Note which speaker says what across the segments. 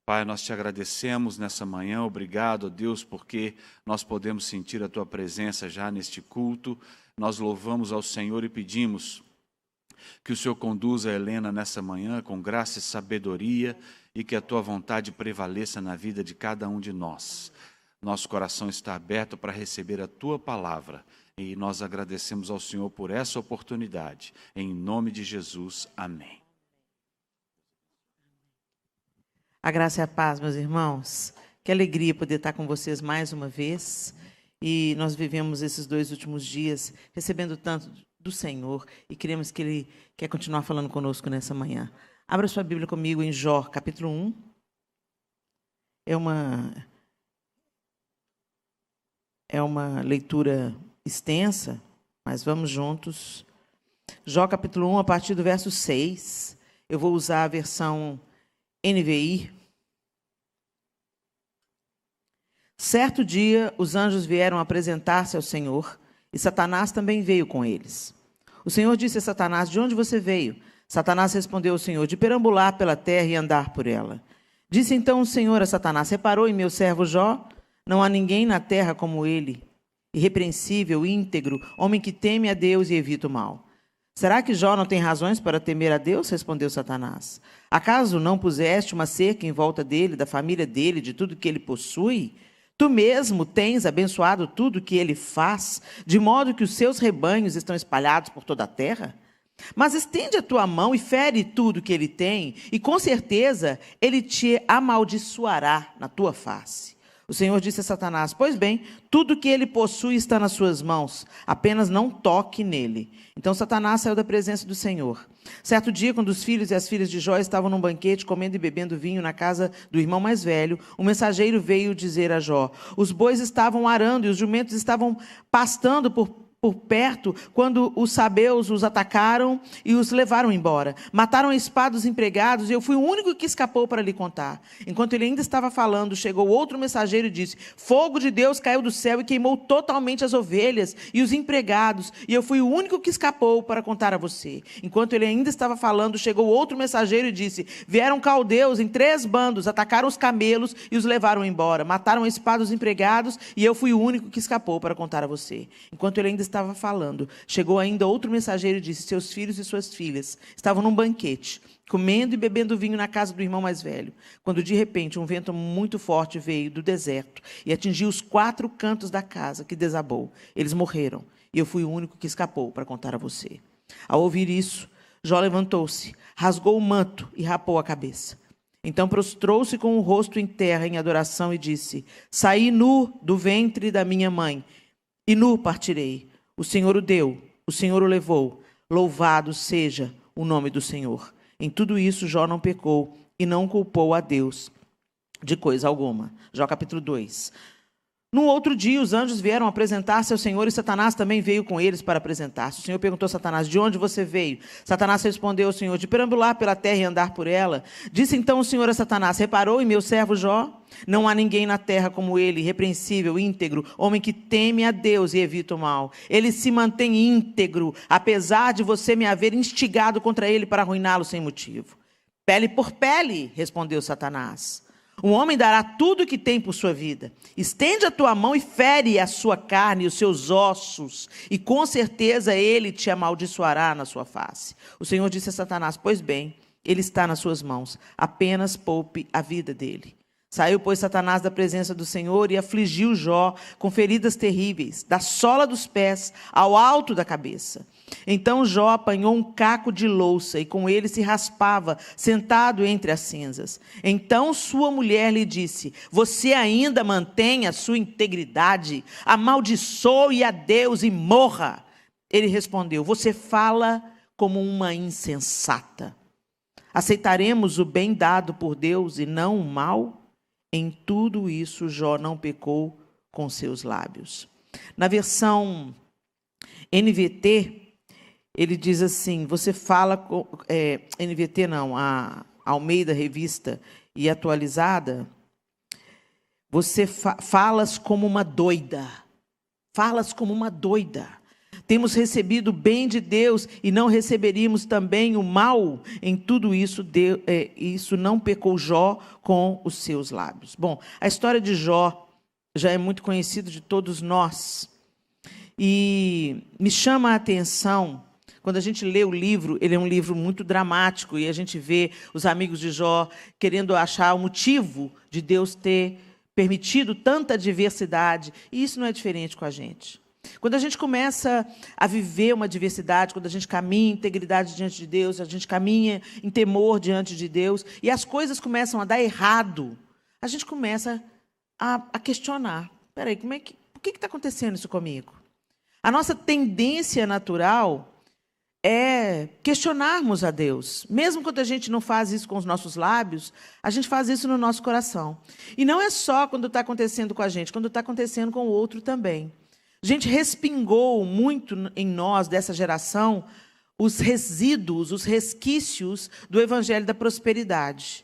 Speaker 1: Pai, nós te agradecemos nessa manhã, obrigado, Deus, porque nós podemos sentir a Tua presença já neste culto. Nós louvamos ao Senhor e pedimos que o Senhor conduza a Helena nessa manhã com graça e sabedoria e que a Tua vontade prevaleça na vida de cada um de nós. Nosso coração está aberto para receber a Tua palavra e nós agradecemos ao Senhor por essa oportunidade. Em nome de Jesus, amém.
Speaker 2: A graça e a paz, meus irmãos. Que alegria poder estar com vocês mais uma vez. E nós vivemos esses 2 últimos dias recebendo tanto do Senhor e queremos que Ele quer continuar falando conosco nessa manhã. Abra sua Bíblia comigo em Jó, capítulo 1. É uma leitura extensa, mas vamos juntos. Jó, capítulo 1, a partir do verso 6. Eu vou usar a versão NVI. Certo dia, os anjos vieram apresentar-se ao Senhor, e Satanás também veio com eles. O Senhor disse a Satanás: de onde você veio? Satanás respondeu ao Senhor: de perambular pela terra e andar por ela. Disse então o Senhor a Satanás: reparou em meu servo Jó? Não há ninguém na terra como ele, irrepreensível, íntegro, homem que teme a Deus e evita o mal. Será que Jó não tem razões para temer a Deus? Respondeu Satanás. Acaso não puseste uma cerca em volta dele, da família dele, de tudo que ele possui? Tu mesmo tens abençoado tudo que ele faz, de modo que os seus rebanhos estão espalhados por toda a terra? Mas estende a tua mão e fere tudo que ele tem, e com certeza ele te amaldiçoará na tua face. O Senhor disse a Satanás: pois bem, tudo que ele possui está nas suas mãos, apenas não toque nele. Então Satanás saiu da presença do Senhor. Certo dia, quando os filhos e as filhas de Jó estavam num banquete, comendo e bebendo vinho na casa do irmão mais velho, um mensageiro veio dizer a Jó: os bois estavam arando e os jumentos estavam pastando por perto, quando os sabeus os atacaram e os levaram embora. Mataram a espada os empregados, e eu fui o único que escapou para lhe contar. Enquanto ele ainda estava falando, chegou outro mensageiro e disse: fogo de Deus caiu do céu e queimou totalmente as ovelhas e os empregados, e eu fui o único que escapou para contar a você. Enquanto ele ainda estava falando, chegou outro mensageiro e disse: vieram caldeus em 3 bandos, atacaram os camelos e os levaram embora. Mataram a espada os empregados, e eu fui o único que escapou para contar a você. Enquanto ele ainda estava falando, chegou ainda outro mensageiro e disse: seus filhos e suas filhas estavam num banquete, comendo e bebendo vinho na casa do irmão mais velho, quando de repente um vento muito forte veio do deserto e atingiu os 4 cantos da casa, que desabou. Eles morreram, e eu fui o único que escapou para contar a você. Ao ouvir isso, Jó levantou-se, rasgou o manto e rapou a cabeça. Então prostrou-se com o rosto em terra em adoração e disse: saí nu do ventre da minha mãe, e nu partirei. O Senhor o deu, o Senhor o levou. Louvado seja o nome do Senhor. Em tudo isso, Jó não pecou e não culpou a Deus de coisa alguma. Jó capítulo 2. No outro dia, os anjos vieram apresentar-se ao Senhor e Satanás também veio com eles para apresentar-se. O Senhor perguntou a Satanás: de onde você veio? Satanás respondeu ao Senhor: de perambular pela terra e andar por ela. Disse então o Senhor a Satanás: reparou em meu servo Jó? Não há ninguém na terra como ele, irrepreensível, íntegro, homem que teme a Deus e evita o mal. Ele se mantém íntegro, apesar de você me haver instigado contra ele para arruiná-lo sem motivo. Pele por pele, respondeu Satanás. Um homem dará tudo o que tem por sua vida. Estende a tua mão e fere a sua carne e os seus ossos, e com certeza ele te amaldiçoará na sua face. O Senhor disse a Satanás: pois bem, ele está nas suas mãos, apenas poupe a vida dele. Saiu, pois, Satanás da presença do Senhor e afligiu Jó com feridas terríveis, da sola dos pés ao alto da cabeça. Então Jó apanhou um caco de louça e com ele se raspava, sentado entre as cinzas. Então sua mulher lhe disse: você ainda mantém a sua integridade? Amaldiçoe a Deus e morra. Ele respondeu: você fala como uma insensata. Aceitaremos o bem dado por Deus e não o mal? Em tudo isso, Jó não pecou com seus lábios. Na versão NVT, ele diz assim, você fala... NVT não, a Almeida Revista e Atualizada, você falas como uma doida. Falas como uma doida. Temos recebido o bem de Deus e não receberíamos também o mal? Em tudo isso, isso não pecou Jó com os seus lábios. Bom, a história de Jó já é muito conhecida de todos nós. E me chama a atenção, quando a gente lê o livro, ele é um livro muito dramático, e a gente vê os amigos de Jó querendo achar o motivo de Deus ter permitido tanta diversidade. E isso não é diferente com a gente. Quando a gente começa a viver uma diversidade, quando a gente caminha em integridade diante de Deus, a gente caminha em temor diante de Deus, e as coisas começam a dar errado, a gente começa a questionar. Espera aí, por que está acontecendo isso comigo? A nossa tendência natural é questionarmos a Deus. Mesmo quando a gente não faz isso com os nossos lábios, a gente faz isso no nosso coração. E não é só quando está acontecendo com a gente, quando está acontecendo com o outro também. A gente respingou muito em nós, dessa geração, os resíduos, os resquícios do Evangelho da Prosperidade.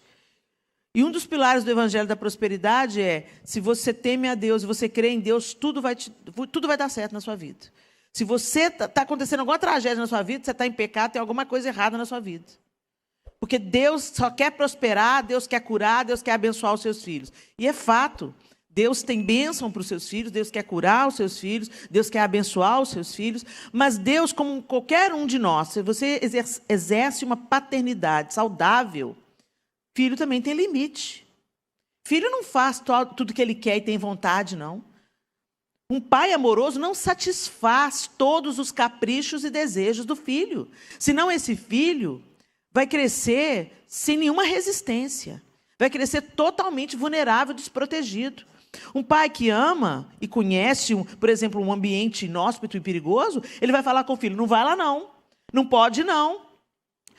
Speaker 2: E um dos pilares do Evangelho da Prosperidade é: se você teme a Deus e você crê em Deus, tudo vai dar certo na sua vida. Se você está acontecendo alguma tragédia na sua vida, você está em pecado, tem alguma coisa errada na sua vida. Porque Deus só quer prosperar, Deus quer curar, Deus quer abençoar os seus filhos. E é fato. Deus tem bênção para os seus filhos, Deus quer curar os seus filhos, Deus quer abençoar os seus filhos, mas Deus, como qualquer um de nós, se você exerce uma paternidade saudável, filho também tem limite. Filho não faz tudo que ele quer e tem vontade, não. Um pai amoroso não satisfaz todos os caprichos e desejos do filho, senão esse filho vai crescer sem nenhuma resistência, vai crescer totalmente vulnerável, desprotegido. Um pai que ama e conhece, por exemplo, um ambiente inóspito e perigoso, ele vai falar com o filho: não vai lá não, não pode não.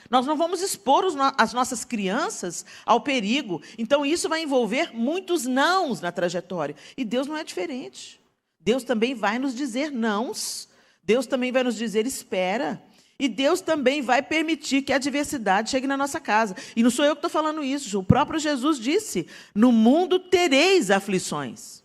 Speaker 2: Nós não vamos expor as nossas crianças ao perigo. Então, isso vai envolver muitos nãos na trajetória. E Deus não é diferente. Deus também vai nos dizer nãos. Deus também vai nos dizer espera. E Deus também vai permitir que a adversidade chegue na nossa casa. E não sou eu que estou falando isso. O próprio Jesus disse: no mundo tereis aflições,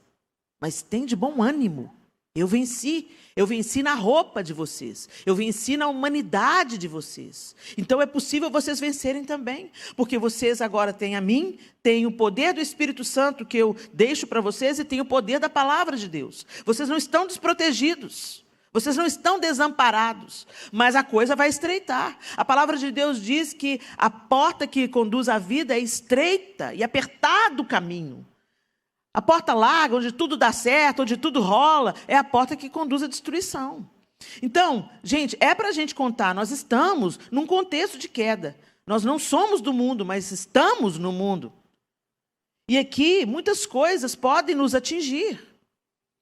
Speaker 2: mas tem de bom ânimo. Eu venci na roupa de vocês, eu venci na humanidade de vocês. Então é possível vocês vencerem também, porque vocês agora têm a mim, têm o poder do Espírito Santo que eu deixo para vocês e têm o poder da palavra de Deus. Vocês não estão desprotegidos. Vocês não estão desamparados, mas a coisa vai estreitar. A palavra de Deus diz que a porta que conduz à vida é estreita e apertado o caminho. A porta larga, onde tudo dá certo, onde tudo rola, é a porta que conduz à destruição. Então, gente, é para a gente contar, nós estamos num contexto de queda. Nós não somos do mundo, mas estamos no mundo. E aqui, muitas coisas podem nos atingir,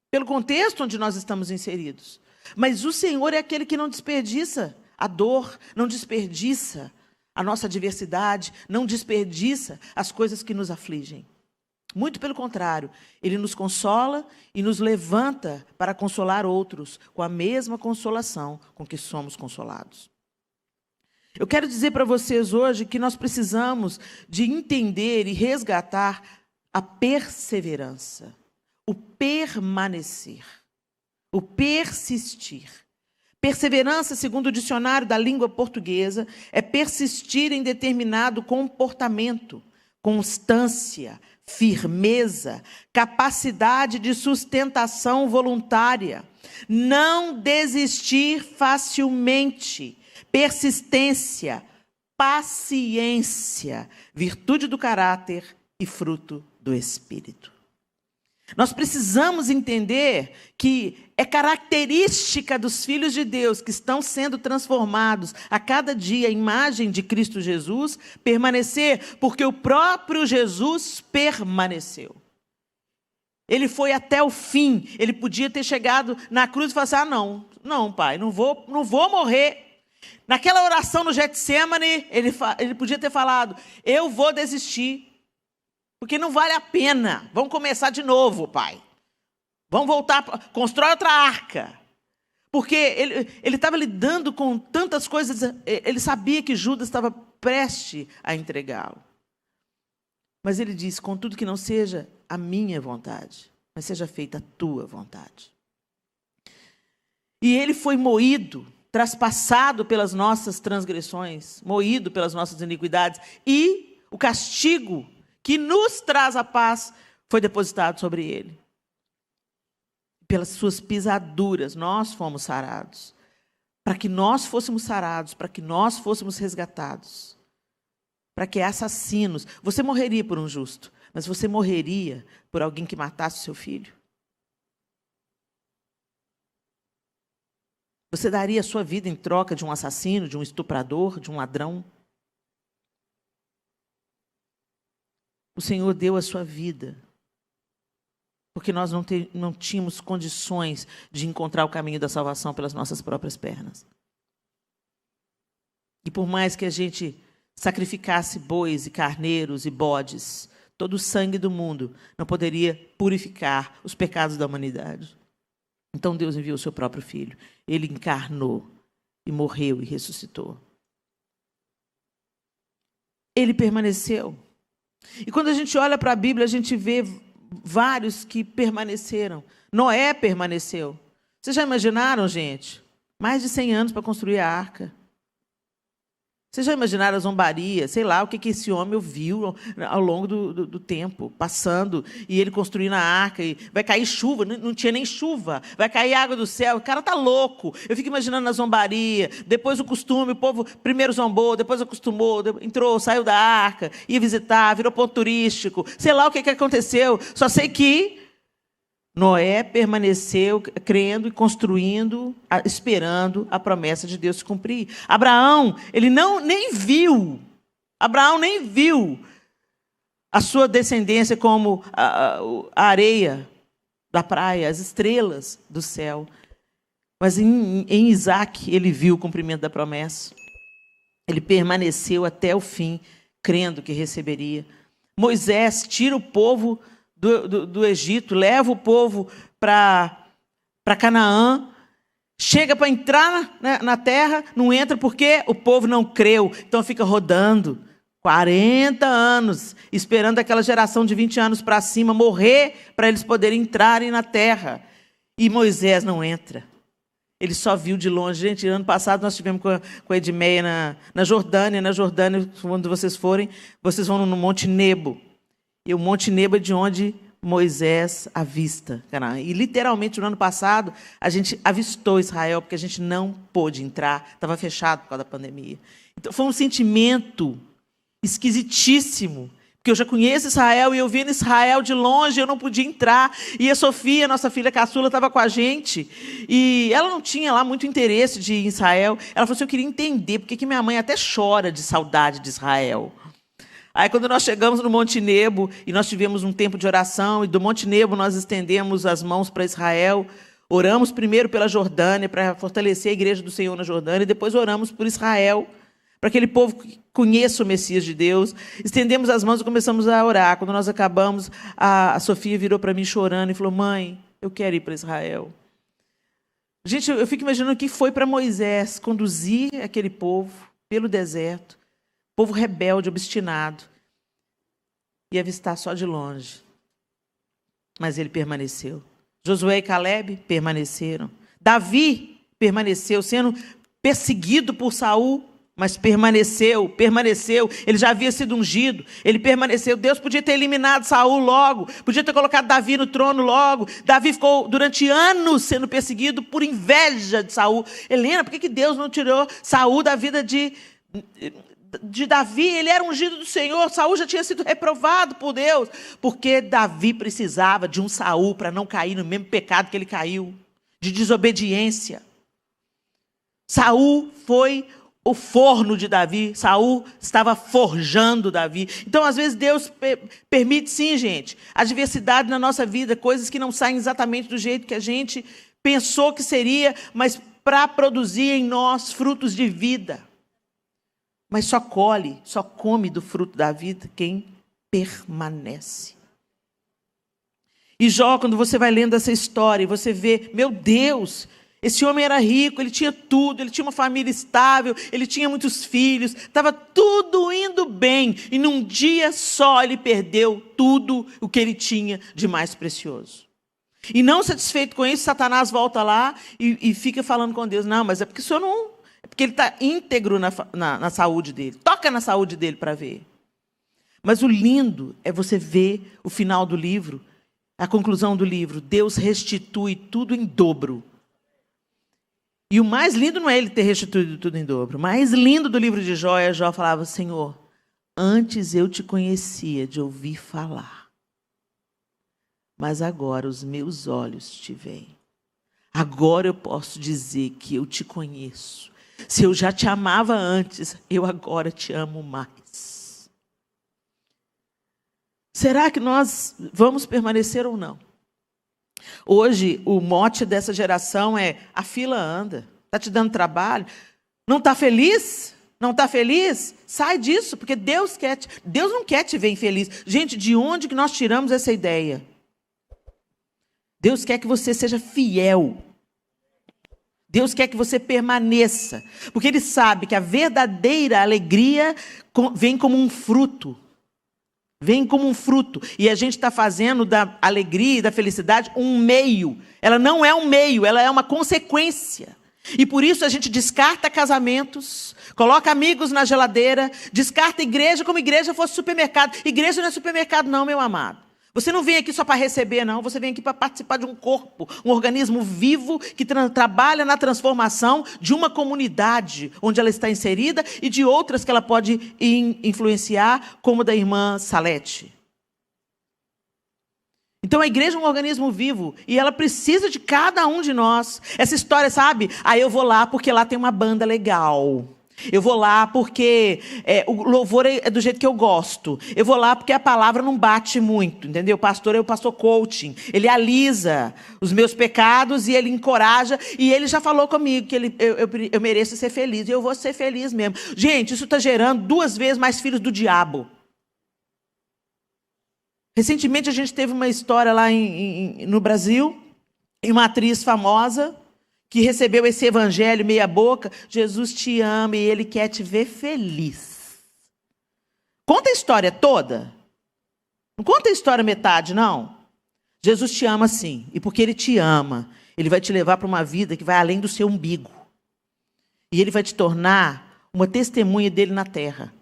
Speaker 2: pelo contexto onde nós estamos inseridos. Mas o Senhor é aquele que não desperdiça a dor, não desperdiça a nossa adversidade, não desperdiça as coisas que nos afligem. Muito pelo contrário, Ele nos consola e nos levanta para consolar outros com a mesma consolação com que somos consolados. Eu quero dizer para vocês hoje que nós precisamos de entender e resgatar a perseverança, o permanecer. O persistir. Perseverança, segundo o dicionário da língua portuguesa, é persistir em determinado comportamento, constância, firmeza, capacidade de sustentação voluntária, não desistir facilmente, persistência, paciência, virtude do caráter e fruto do Espírito. Nós precisamos entender que é característica dos filhos de Deus que estão sendo transformados a cada dia à imagem de Cristo Jesus, permanecer, porque o próprio Jesus permaneceu. Ele foi até o fim. Ele podia ter chegado na cruz e falar assim: não, pai, não vou morrer. Naquela oração no Getsemane, ele podia ter falado: eu vou desistir. Porque não vale a pena. Vamos começar de novo, pai. Vamos voltar, constrói outra arca. Porque ele estava lidando com tantas coisas, ele sabia que Judas estava prestes a entregá-lo. Mas ele disse: contudo que não seja a minha vontade, mas seja feita a tua vontade. E ele foi moído, traspassado pelas nossas transgressões, moído pelas nossas iniquidades, e o castigo que nos traz a paz foi depositado sobre ele. Pelas suas pisaduras nós fomos sarados. Para que nós fôssemos sarados, para que nós fôssemos resgatados. Para que assassinos... Você morreria por um justo, mas você morreria por alguém que matasse o seu filho? Você daria a sua vida em troca de um assassino, de um estuprador, de um ladrão? O Senhor deu a sua vida, porque nós não tínhamos condições de encontrar o caminho da salvação pelas nossas próprias pernas. E por mais que a gente sacrificasse bois e carneiros e bodes, todo o sangue do mundo não poderia purificar os pecados da humanidade. Então Deus enviou o seu próprio Filho. Ele encarnou e morreu e ressuscitou. Ele permaneceu. E quando a gente olha para a Bíblia, a gente vê vários que permaneceram. Noé permaneceu. Vocês já imaginaram, gente? Mais de 100 anos para construir a arca. Vocês já imaginaram a zombaria? Sei lá o que esse homem ouviu ao longo do tempo, passando, e ele construindo a arca, e vai cair chuva, não tinha nem chuva, vai cair água do céu, o cara está louco. Eu fico imaginando a zombaria, depois o costume, o povo primeiro zombou, depois acostumou, entrou, saiu da arca, ia visitar, virou ponto turístico, sei lá o que aconteceu, só sei que Noé permaneceu crendo e construindo, esperando a promessa de Deus se cumprir. Abraão, ele nem viu a sua descendência como a areia da praia, as estrelas do céu. Mas em Isaac ele viu o cumprimento da promessa. Ele permaneceu até o fim, crendo que receberia. Moisés tira o povo do Egito, leva o povo para Canaã, chega para entrar na terra, não entra porque o povo não creu, então fica rodando 40 anos, esperando aquela geração de 20 anos para cima morrer, para eles poderem entrarem na terra. E Moisés não entra. Ele só viu de longe. Gente, ano passado nós tivemos com a Edmeia na Jordânia. Na Jordânia, quando vocês forem, vocês vão no Monte Nebo. E o Monte Nebo é de onde Moisés avista Canaã. E literalmente no ano passado a gente avistou Israel, porque a gente não pôde entrar, estava fechado por causa da pandemia. Então foi um sentimento esquisitíssimo, porque eu já conheço Israel e eu vendo Israel de longe, eu não podia entrar. E a Sofia, nossa filha caçula, estava com a gente. E ela não tinha lá muito interesse de ir em Israel. Ela falou assim, eu queria entender porque que minha mãe até chora de saudade de Israel. Aí, quando nós chegamos no Monte Nebo, e nós tivemos um tempo de oração, e do Monte Nebo nós estendemos as mãos para Israel, oramos primeiro pela Jordânia, para fortalecer a igreja do Senhor na Jordânia, e depois oramos por Israel, para que aquele povo conheça o Messias de Deus. Estendemos as mãos e começamos a orar. Quando nós acabamos, a Sofia virou para mim chorando e falou, mãe, eu quero ir para Israel. Gente, eu fico imaginando o que foi para Moisés conduzir aquele povo pelo deserto, povo rebelde, obstinado, e avistar só de longe. Mas ele permaneceu. Josué e Calebe permaneceram. Davi permaneceu, sendo perseguido por Saul, mas permaneceu. Ele já havia sido ungido, ele permaneceu. Deus podia ter eliminado Saul logo, podia ter colocado Davi no trono logo. Davi ficou durante anos sendo perseguido por inveja de Saul. Helena, por que Deus não tirou Saul da vida de Davi? Ele era ungido do Senhor, Saul já tinha sido reprovado por Deus, porque Davi precisava de um Saul para não cair no mesmo pecado que ele caiu, de desobediência. Saul foi o forno de Davi, Saul estava forjando Davi. Então, às vezes, Deus permite sim, gente, adversidade na nossa vida, coisas que não saem exatamente do jeito que a gente pensou que seria, mas para produzir em nós frutos de vida. Mas só come do fruto da vida quem permanece. E Jó, quando você vai lendo essa história, você vê, meu Deus, esse homem era rico, ele tinha tudo, ele tinha uma família estável, ele tinha muitos filhos, estava tudo indo bem. E num dia só ele perdeu tudo o que ele tinha de mais precioso. E não satisfeito com isso, Satanás volta lá e fica falando com Deus. Não, mas é porque o senhor não... É porque ele está íntegro na saúde dele. Toca na saúde dele para ver. Mas o lindo é você ver o final do livro, a conclusão do livro. Deus restitui tudo em dobro. E o mais lindo não é ele ter restituído tudo em dobro. O mais lindo do livro de Jó é Jó falava: Senhor, antes eu te conhecia de ouvir falar, mas agora os meus olhos te veem. Agora eu posso dizer que eu te conheço. Se eu já te amava antes, eu agora te amo mais. Será que nós vamos permanecer ou não? Hoje, o mote dessa geração é: a fila anda. Está te dando trabalho? Não está feliz? Não está feliz? Sai disso, porque Deus não quer te ver infeliz. Gente, de onde que nós tiramos essa ideia? Deus quer que você seja fiel. Deus quer que você permaneça. Porque Ele sabe que a verdadeira alegria vem como um fruto. Vem como um fruto. E a gente está fazendo da alegria e da felicidade um meio. Ela não é um meio, ela é uma consequência. E por isso a gente descarta casamentos, coloca amigos na geladeira, descarta igreja como igreja fosse supermercado. Igreja não é supermercado não, meu amado. Você não vem aqui só para receber, não. Você vem aqui para participar de um corpo, um organismo vivo que trabalha na transformação de uma comunidade onde ela está inserida e de outras que ela pode influenciar, como da irmã Salete. Então a igreja é um organismo vivo e ela precisa de cada um de nós. Essa história, sabe? Eu vou lá porque lá tem uma banda legal. Eu vou lá porque o louvor é do jeito que eu gosto. Eu vou lá porque a palavra não bate muito, entendeu? O pastor é o pastor coaching. Ele alisa os meus pecados e ele encoraja. E ele já falou comigo que eu mereço ser feliz. E eu vou ser feliz mesmo. Gente, isso está gerando 2 vezes mais filhos do diabo. Recentemente a gente teve uma história lá no Brasil, em uma atriz famosa, que recebeu esse evangelho meia boca. Jesus te ama e Ele quer te ver feliz. Conta a história toda. Não conta a história metade, não. Jesus te ama sim. E porque Ele te ama, Ele vai te levar para uma vida que vai além do seu umbigo. E Ele vai te tornar uma testemunha dEle na terra.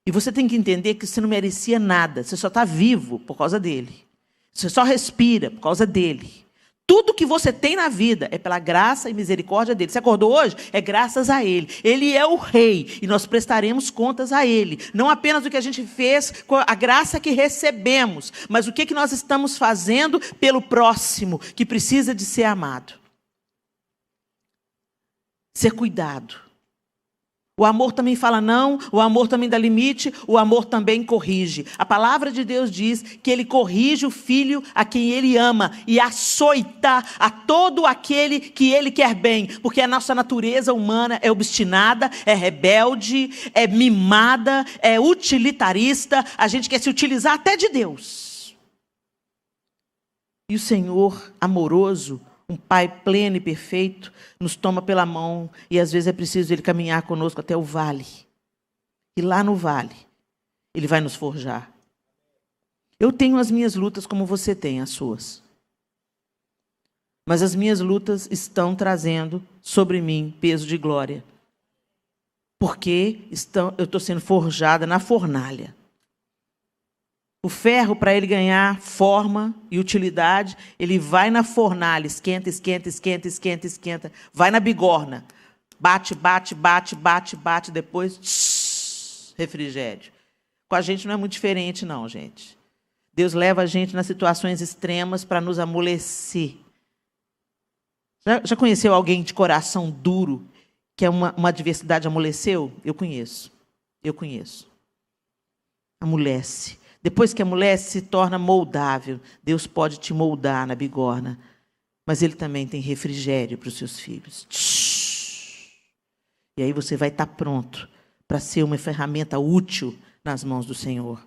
Speaker 2: E você tem que entender que você não merecia nada. Você só está vivo por causa dEle. Você só respira por causa dEle. Tudo que você tem na vida é pela graça e misericórdia dEle. Você acordou hoje? É graças a Ele. Ele é o Rei e nós prestaremos contas a Ele. Não apenas o que a gente fez com a graça que recebemos, mas o que nós estamos fazendo pelo próximo que precisa de ser amado. Ser cuidado. O amor também fala não, o amor também dá limite, o amor também corrige. A palavra de Deus diz que Ele corrige o filho a quem Ele ama e açoita a todo aquele que Ele quer bem. Porque a nossa natureza humana é obstinada, é rebelde, é mimada, é utilitarista. A gente quer se utilizar até de Deus. E o Senhor amoroso, um Pai pleno e perfeito, nos toma pela mão e às vezes é preciso Ele caminhar conosco até o vale. E lá no vale, Ele vai nos forjar. Eu tenho as minhas lutas como você tem as suas. Mas as minhas lutas estão trazendo sobre mim peso de glória. Porque eu estou sendo forjada na fornalha. O ferro, para ele ganhar forma e utilidade, ele vai na fornalha, esquenta, esquenta, esquenta, esquenta, esquenta. Vai na bigorna. Bate, bate, bate, bate, bate, depois refrigério. Com a gente não é muito diferente, não, gente. Deus leva a gente nas situações extremas para nos amolecer. Já conheceu alguém de coração duro, que é uma adversidade amoleceu? Eu conheço. Eu conheço. Amolece. Depois que amolece, se torna moldável. Deus pode te moldar na bigorna. Mas Ele também tem refrigério para os seus filhos. E aí você vai estar pronto para ser uma ferramenta útil nas mãos do Senhor.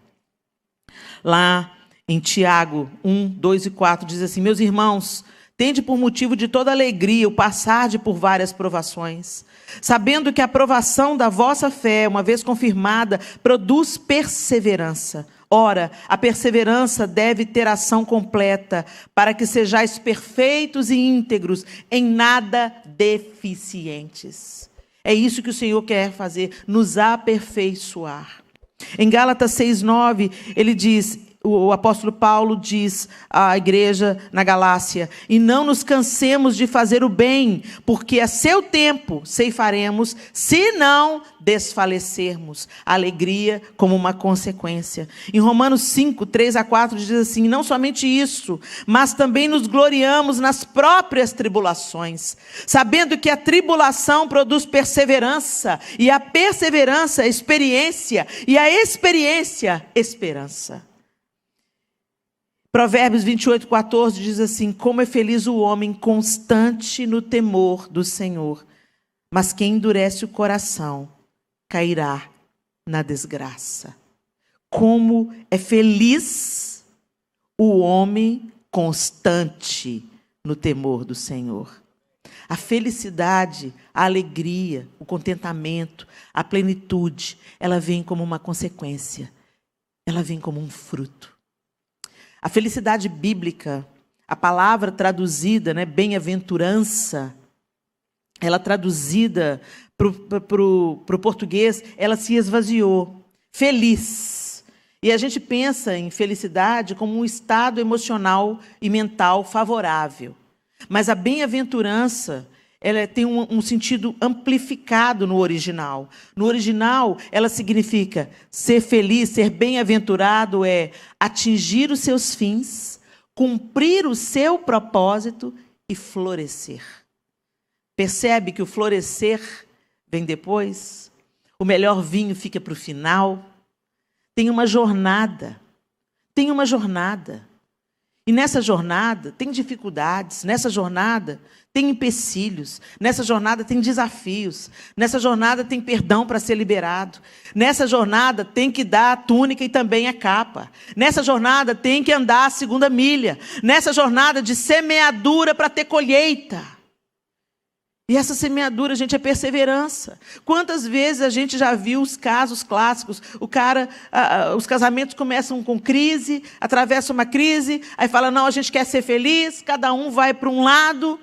Speaker 2: Lá em Tiago 1, 2 e 4 diz assim: meus irmãos, tende por motivo de toda alegria o passar por várias provações, sabendo que a provação da vossa fé, uma vez confirmada, produz perseverança. Ora, a perseverança deve ter ação completa, para que sejais perfeitos e íntegros, em nada deficientes. É isso que o Senhor quer fazer, nos aperfeiçoar. Em Gálatas 6:9, ele diz, o apóstolo Paulo diz à igreja na Galácia: e não nos cansemos de fazer o bem, porque a seu tempo ceifaremos, se não desfalecermos. Alegria como uma consequência. Em Romanos 5:3-4 diz assim: não somente isso, mas também nos gloriamos nas próprias tribulações, sabendo que a tribulação produz perseverança, e a perseverança, experiência, e a experiência, esperança. Provérbios 28:14 diz assim: como é feliz o homem constante no temor do Senhor, mas quem endurece o coração cairá na desgraça. Como é feliz o homem constante no temor do Senhor. A felicidade, a alegria, o contentamento, a plenitude, ela vem como uma consequência, ela vem como um fruto. A felicidade bíblica, a palavra traduzida, bem-aventurança, ela traduzida para o português, ela se esvaziou. Feliz. E a gente pensa em felicidade como um estado emocional e mental favorável. Mas a bem-aventurança, ela tem um sentido amplificado no original. No original, ela significa ser feliz, ser bem-aventurado é atingir os seus fins, cumprir o seu propósito e florescer. Percebe que o florescer vem depois? O melhor vinho fica para o final. Tem uma jornada. Tem uma jornada. E nessa jornada tem dificuldades, nessa jornada tem empecilhos, nessa jornada tem desafios, nessa jornada tem perdão para ser liberado, nessa jornada tem que dar a túnica e também a capa, nessa jornada tem que andar a segunda milha, nessa jornada de semeadura para ter colheita. E essa semeadura, gente, é perseverança. Quantas vezes a gente já viu os casos clássicos? Os casamentos começam com crise, atravessam uma crise, aí fala, não, a gente quer ser feliz, cada um vai para um lado,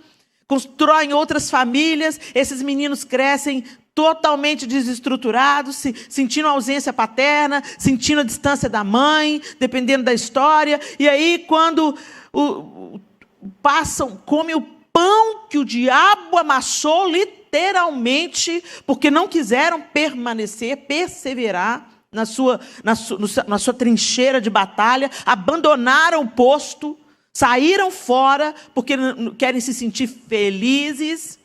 Speaker 2: constroem outras famílias, esses meninos crescem totalmente desestruturados, sentindo a ausência paterna, sentindo a distância da mãe, dependendo da história, e aí quando comem o pão que o diabo amassou literalmente, porque não quiseram perseverar na sua trincheira de batalha, abandonaram o posto, saíram fora, porque querem se sentir felizes.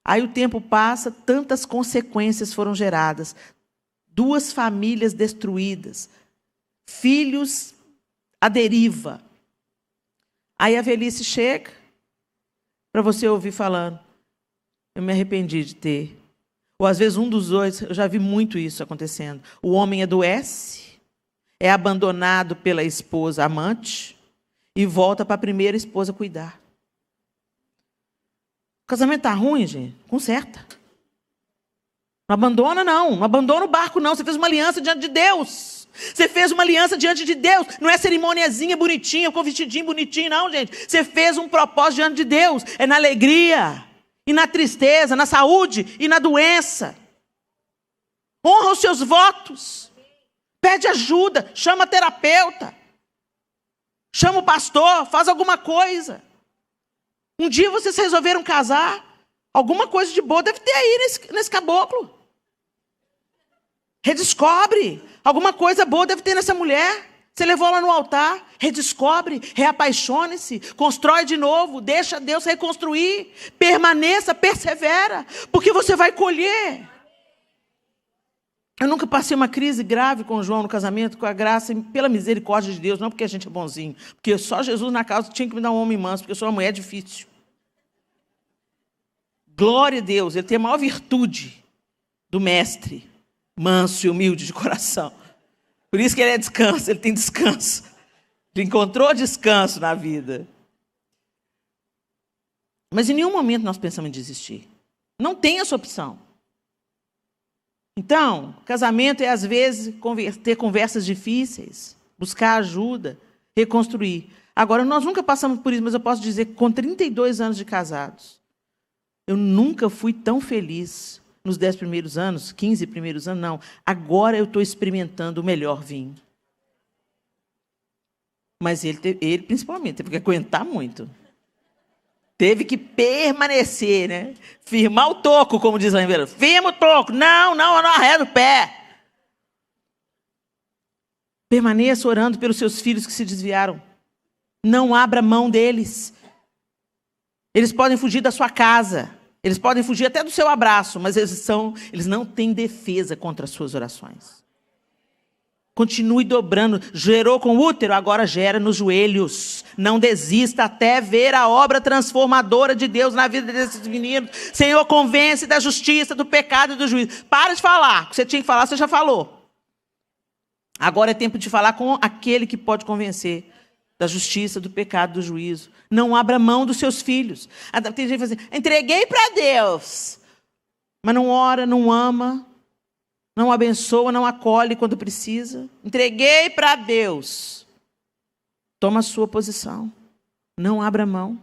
Speaker 2: Aí o tempo passa, tantas consequências foram geradas. 2 famílias destruídas, filhos à deriva. Aí a velhice chega, para você ouvir falando, eu me arrependi de ter. Ou às vezes um dos dois, eu já vi muito isso acontecendo. O homem adoece, é abandonado pela esposa amante e volta para a primeira esposa cuidar. O casamento está ruim, gente? Conserta. Não abandona, não. Não abandona o barco, não. Você fez uma aliança diante de Deus. Você fez uma aliança diante de Deus. Não é cerimoniazinha bonitinha, com vestidinho bonitinho, não, gente. Você fez um propósito diante de Deus. É na alegria, e na tristeza, na saúde e na doença. Honra os seus votos. Pede ajuda, chama terapeuta. Chama o pastor, faz alguma coisa. Um dia vocês resolveram casar. Alguma coisa de boa deve ter aí nesse caboclo. Redescobre. Alguma coisa boa deve ter nessa mulher. Você levou ela no altar. Redescobre, reapaixone-se, constrói de novo, deixa Deus reconstruir. Permaneça, persevera, porque você vai colher. Eu nunca passei uma crise grave com o João no casamento, com a graça e pela misericórdia de Deus, não porque a gente é bonzinho, porque só Jesus na causa tinha que me dar um homem manso, porque eu sou uma mulher difícil. Glória a Deus, ele tem a maior virtude do mestre, manso e humilde de coração. Por isso que ele é descanso, ele tem descanso. Ele encontrou descanso na vida. Mas em nenhum momento nós pensamos em desistir. Não tem essa opção. Então, casamento é, às vezes, ter conversas difíceis, buscar ajuda, reconstruir. Agora, nós nunca passamos por isso, mas eu posso dizer que com 32 anos de casados, eu nunca fui tão feliz nos 10 primeiros anos, 15 primeiros anos, não. Agora eu estou experimentando o melhor vinho. Mas ele principalmente, teve que aguentar muito. Teve que permanecer, né? Firmar o toco, como diz lá em Verão. Firma o toco. Não arreda o pé. Permaneça orando pelos seus filhos que se desviaram. Não abra mão deles. Eles podem fugir da sua casa. Eles podem fugir até do seu abraço, mas eles não têm defesa contra as suas orações. Continue dobrando. Gerou com o útero, agora gera nos joelhos. Não desista até ver a obra transformadora de Deus na vida desses meninos. Senhor, convence da justiça, do pecado e do juízo. Para de falar. O que você tinha que falar, você já falou. Agora é tempo de falar com aquele que pode convencer da justiça, do pecado, do juízo. Não abra mão dos seus filhos. Tem gente que fala assim, entreguei para Deus. Mas não ora, não ama, não abençoa, não acolhe quando precisa. Entreguei para Deus. Toma a sua posição. Não abra mão.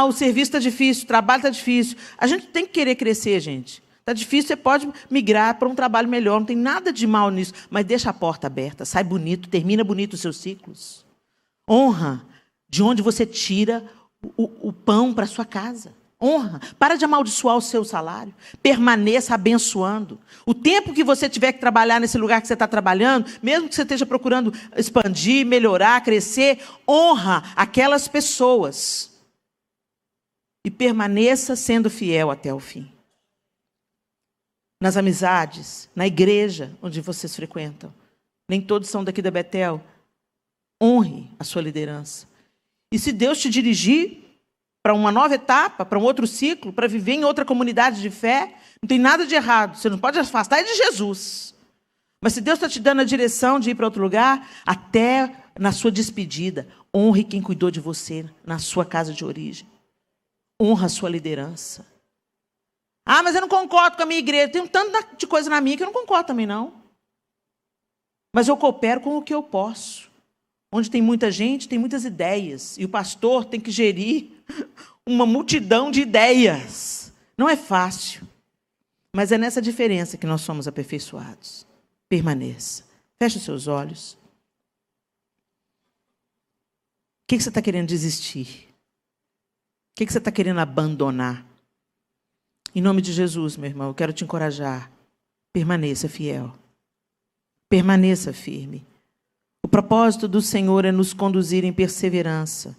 Speaker 2: O serviço está difícil, o trabalho está difícil. A gente tem que querer crescer, gente. Está difícil, você pode migrar para um trabalho melhor. Não tem nada de mal nisso. Mas deixa a porta aberta. Sai bonito, termina bonito os seus ciclos. Honra de onde você tira o pão para a sua casa. Honra. Para de amaldiçoar o seu salário. Permaneça abençoando. O tempo que você tiver que trabalhar nesse lugar que você está trabalhando, mesmo que você esteja procurando expandir, melhorar, crescer, honra aquelas pessoas. E permaneça sendo fiel até o fim. Nas amizades, na igreja onde vocês frequentam. Nem todos são daqui da Betel. Honre a sua liderança. E se Deus te dirigir para uma nova etapa, para um outro ciclo, para viver em outra comunidade de fé, não tem nada de errado. Você não pode afastar de Jesus. Mas se Deus está te dando a direção de ir para outro lugar, até na sua despedida, honre quem cuidou de você na sua casa de origem. Honra a sua liderança. Mas eu não concordo com a minha igreja. Tem um tanto de coisa na minha que eu não concordo também, não. Mas eu coopero com o que eu posso. Onde tem muita gente, tem muitas ideias. E o pastor tem que gerir uma multidão de ideias. Não é fácil. Mas é nessa diferença que nós somos aperfeiçoados. Permaneça. Feche os seus olhos. O que você está querendo desistir? O que você está querendo abandonar? Em nome de Jesus, meu irmão, eu quero te encorajar. Permaneça fiel. Permaneça firme. O propósito do Senhor é nos conduzir em perseverança.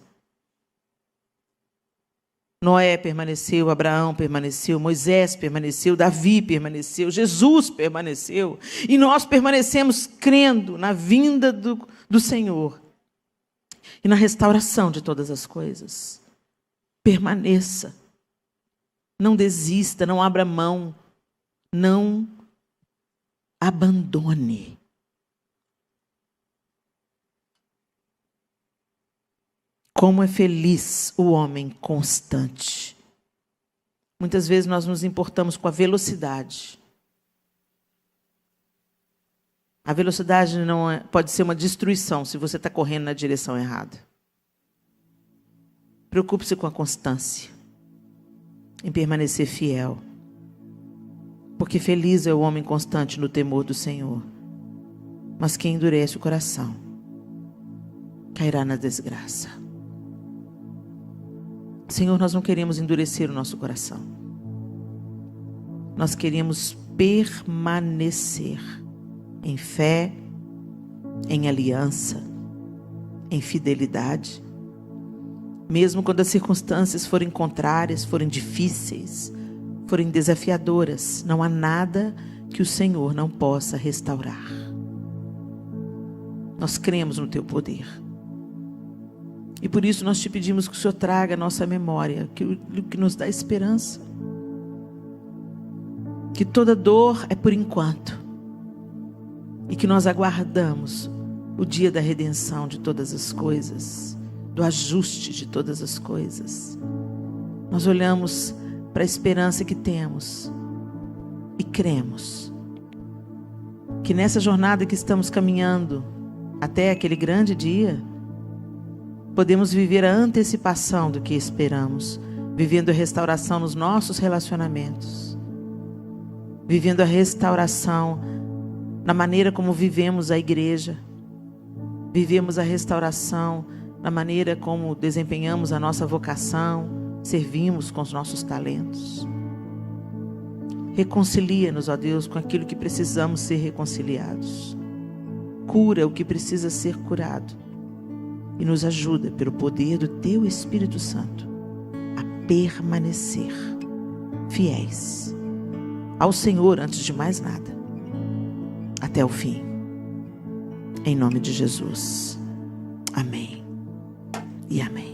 Speaker 2: Noé permaneceu, Abraão permaneceu, Moisés permaneceu, Davi permaneceu, Jesus permaneceu. E nós permanecemos crendo na vinda do Senhor e na restauração de todas as coisas. Permaneça. Não desista, não abra mão, não abandone. Como é feliz o homem constante. Muitas vezes nós nos importamos com a velocidade. A velocidade pode ser uma destruição se você está correndo na direção errada. Preocupe-se com a constância. Em permanecer fiel. Porque feliz é o homem constante no temor do Senhor. Mas quem endurece o coração cairá na desgraça. Senhor, nós não queremos endurecer o nosso coração. Nós queremos permanecer em fé, em aliança, em fidelidade. Mesmo quando as circunstâncias forem contrárias, forem difíceis, forem desafiadoras, não há nada que o Senhor não possa restaurar. Nós cremos no Teu poder. E por isso nós te pedimos que o Senhor traga à nossa memória, que nos dá esperança. Que toda dor é por enquanto. E que nós aguardamos o dia da redenção de todas as coisas, do ajuste de todas as coisas. Nós olhamos para a esperança que temos e cremos que nessa jornada que estamos caminhando até aquele grande dia, podemos viver a antecipação do que esperamos, vivendo a restauração nos nossos relacionamentos, vivendo a restauração na maneira como vivemos a igreja, vivemos a restauração na maneira como desempenhamos a nossa vocação, servimos com os nossos talentos. Reconcilia-nos, ó Deus, com aquilo que precisamos ser reconciliados. Cura o que precisa ser curado. E nos ajuda, pelo poder do Teu Espírito Santo, a permanecer fiéis ao Senhor antes de mais nada, até o fim. Em nome de Jesus. Amém e amém.